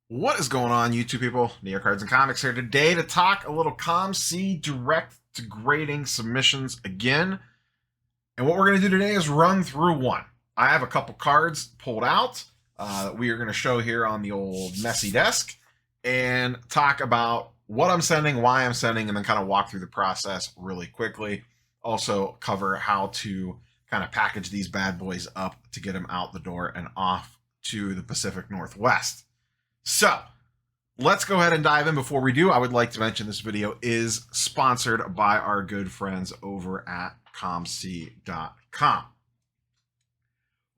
What is going on, YouTube people? Neo Cards and Comics here today to talk a little COMC direct to grading submissions again. And what we're going to do today is run through one. I have a couple cards pulled out that we are going to show here on the old messy desk and talk about what I'm sending, why I'm sending, and then kind of walk through the process really quickly. Also cover how to kind of package these bad boys up to get them out the door and off to the Pacific Northwest. So let's go ahead and dive in. Before we do, I would like to mention this video is sponsored by our good friends over at COMC.com.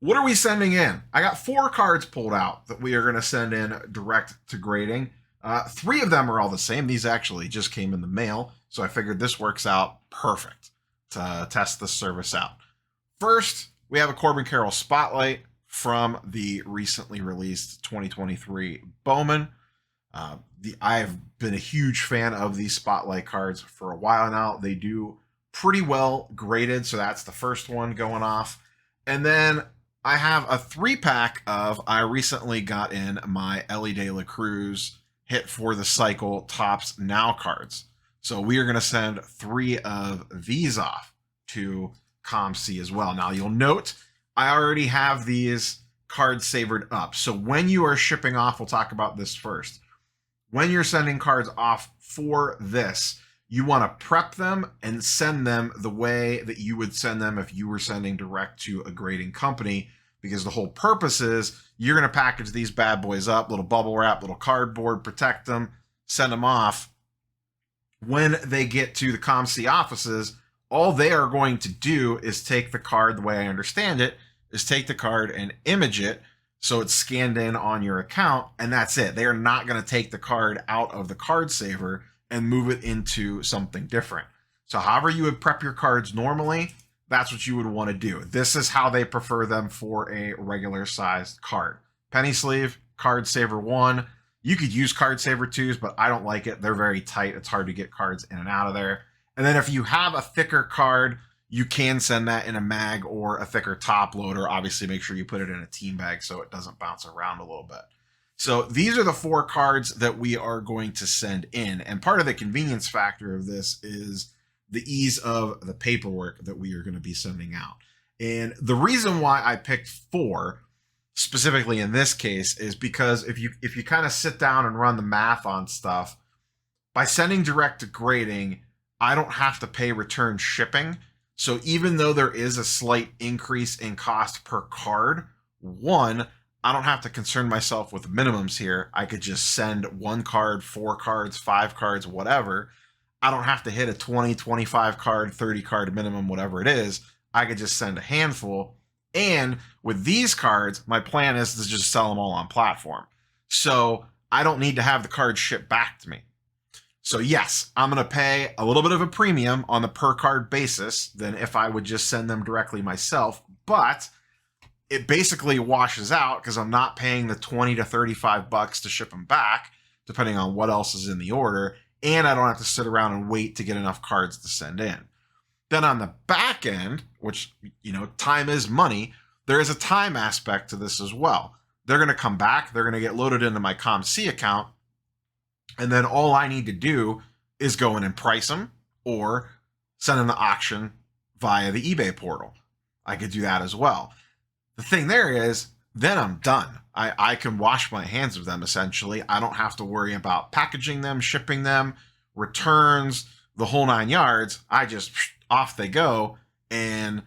What are we sending in? I got 4 cards pulled out that we are going to send in direct to grading. 3 of them are all the same. These actually just came in the mail, so I figured this works out perfect to test this service out. First, we have a Corbin Carroll Spotlight from the recently released 2023 Bowman. I've been a huge fan of these Spotlight cards for a while now. They do pretty well graded, so that's the first one going off. And then I have a 3-pack of, I recently got in my Ellie De La Cruz Hit for the Cycle Tops Now cards. So we are going to send 3 of these off to COMC as well. Now you'll note I already have these cards savored up. So when you are shipping off, we'll talk about this first. When you're sending cards off for this, you want to prep them and send them the way that you would send them if you were sending direct to a grading company, because the whole purpose is you're going to package these bad boys up, little bubble wrap, little cardboard, protect them, send them off. When they get to the COMC offices, all they are going to do is take the card, the way I understand it, is take the card and image it so it's scanned in on your account, and that's it. They are not going to take the card out of the card saver and move it into something different. So however you would prep your cards normally, that's what you would want to do. This is how they prefer them for a regular sized card. Penny sleeve, card saver 1. You could use card saver 2s, but I don't like it. They're very tight. It's hard to get cards in and out of there. And then if you have a thicker card, you can send that in a mag or a thicker top loader. Obviously, make sure you put it in a team bag so it doesn't bounce around a little bit. So these are the 4 cards that we are going to send in. And part of the convenience factor of this is the ease of the paperwork that we are going to be sending out. And the reason why I picked 4 specifically in this case is because if you kind of sit down and run the math on stuff, by sending direct to grading, I don't have to pay return shipping. So even though there is a slight increase in cost per card, 1, I don't have to concern myself with minimums here. I could just send 1 card, 4 cards, 5 cards, whatever. I don't have to hit a 20, 25 card, 30 card minimum, whatever it is. I could just send a handful. And with these cards, my plan is to just sell them all on platform. So I don't need to have the cards shipped back to me. So yes, I'm going to pay a little bit of a premium on the per card basis than if I would just send them directly myself, but it basically washes out because I'm not paying the 20 to 35 bucks to ship them back, depending on what else is in the order, and I don't have to sit around and wait to get enough cards to send in. Then on the back end, which, time is money, there is a time aspect to this as well. They're going to come back, they're going to get loaded into my COMC account, and then all I need to do is go in and price them or send them to auction via the eBay portal. I could do that as well. The thing there is, then I'm done. I can wash my hands of them, essentially. I don't have to worry about packaging them, shipping them, returns, the whole 9 yards. I just, off they go, and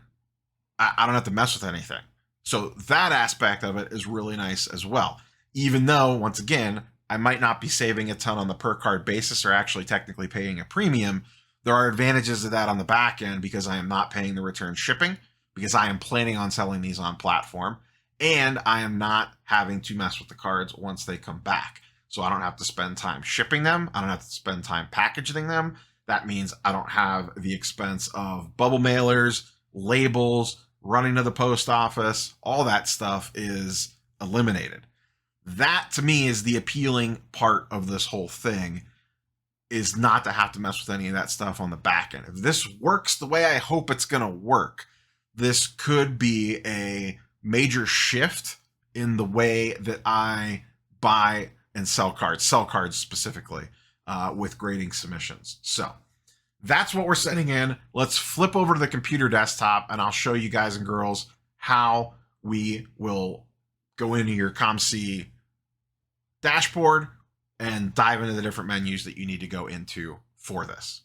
I don't have to mess with anything. So that aspect of it is really nice as well. Even though, once again, I might not be saving a ton on the per card basis or actually technically paying a premium, there are advantages of that on the back end because I am not paying the return shipping, because I am planning on selling these on platform, and I am not having to mess with the cards once they come back. So I don't have to spend time shipping them. I don't have to spend time packaging them. That means I don't have the expense of bubble mailers, labels, running to the post office. All that stuff is eliminated. That to me is the appealing part of this whole thing, is not to have to mess with any of that stuff on the back end. If this works the way I hope it's going to work, this could be a major shift in the way that I buy and sell cards specifically with grading submissions. So that's what we're sending in. Let's flip over to the computer desktop and I'll show you guys and girls how we will go into your COMC dashboard and dive into the different menus that you need to go into for this.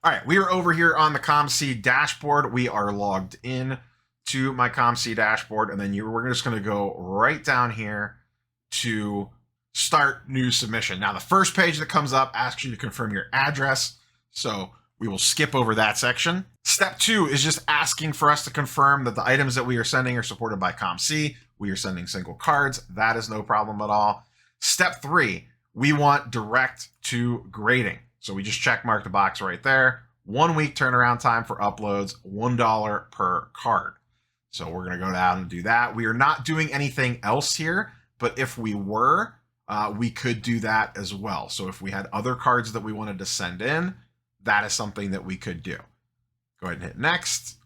All right, we are over here on the COMC dashboard. We are logged in to my COMC dashboard, and then we're just going to go right down here to start new submission. Now, the first page that comes up asks you to confirm your address, so we will skip over that section. Step 2 is just asking for us to confirm that the items that we are sending are supported by COMC. We are sending single cards. That is no problem at all. Step 3, we want direct to grading. So we just check mark the box right there. 1 week turnaround time for uploads, $1 per card. So we're going to go down and do that. We are not doing anything else here, but if we were, we could do that as well. So if we had other cards that we wanted to send in, that is something that we could do. Go ahead and hit next.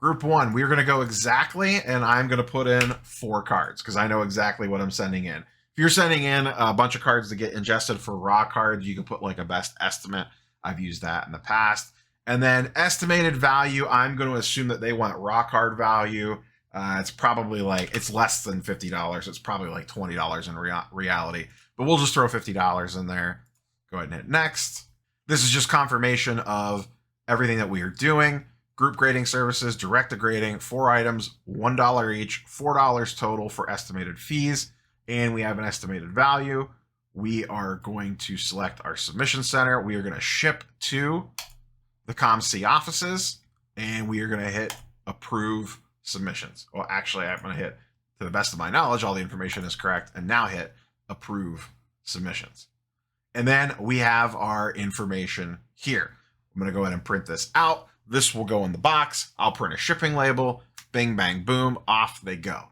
Group 1, we're going to go exactly, and I'm going to put in 4 cards because I know exactly what I'm sending in. If you're sending in a bunch of cards to get ingested for raw cards, you can put like a best estimate. I've used that in the past. And then estimated value, I'm going to assume that they want raw card value. It's probably like, it's less than $50. It's probably like $20 in reality, but we'll just throw $50 in there. Go ahead and hit next. This is just confirmation of everything that we are doing. Group grading services, direct to grading, 4 items, $1 each, $4 total for estimated fees. And we have an estimated value. We are going to select our submission center. We are going to ship to the COMC offices, and we are going to hit approve submissions. Well, actually, I'm going to hit, to the best of my knowledge, all the information is correct, and now hit approve submissions. And then we have our information here. I'm going to go ahead and print this out. This will go in the box. I'll print a shipping label. Bing, bang, boom, off they go.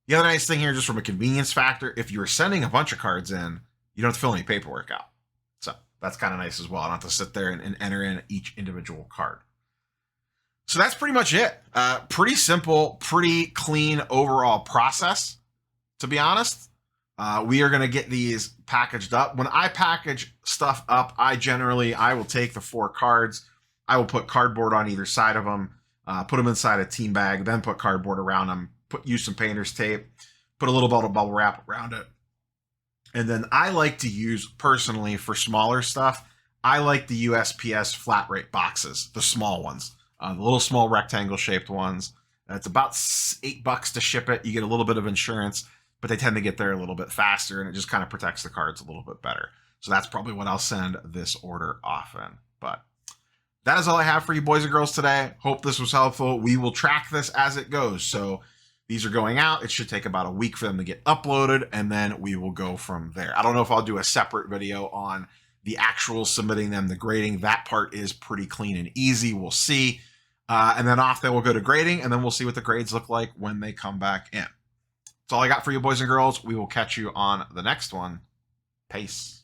The other nice thing here, just from a convenience factor, if you're sending a bunch of cards in, you don't have to fill any paperwork out. So that's kind of nice as well. I don't have to sit there and enter in each individual card. So that's pretty much it. Pretty simple, pretty clean overall process, to be honest. We are going to get these packaged up. When I package stuff up, I will take the 4 cards. I will put cardboard on either side of them, put them inside a team bag, then put cardboard around them, use some painter's tape, put a little bubble wrap around it. And then I like to use, personally, for smaller stuff, I like the USPS flat rate boxes, the small ones, the little small rectangle shaped ones. It's about $8 to ship it. You get a little bit of insurance, but they tend to get there a little bit faster, and it just kind of protects the cards a little bit better. So that's probably what I'll send this order off in. But that is all I have for you boys and girls today. Hope this was helpful. We will track this as it goes. So these are going out. It should take about a week for them to get uploaded, and then we will go from there. I don't know if I'll do a separate video on the actual submitting them, the grading. That part is pretty clean and easy. We'll see. And then off they will go to grading, and then we'll see what the grades look like when they come back in. That's all I got for you boys and girls. We will catch you on the next one. Peace.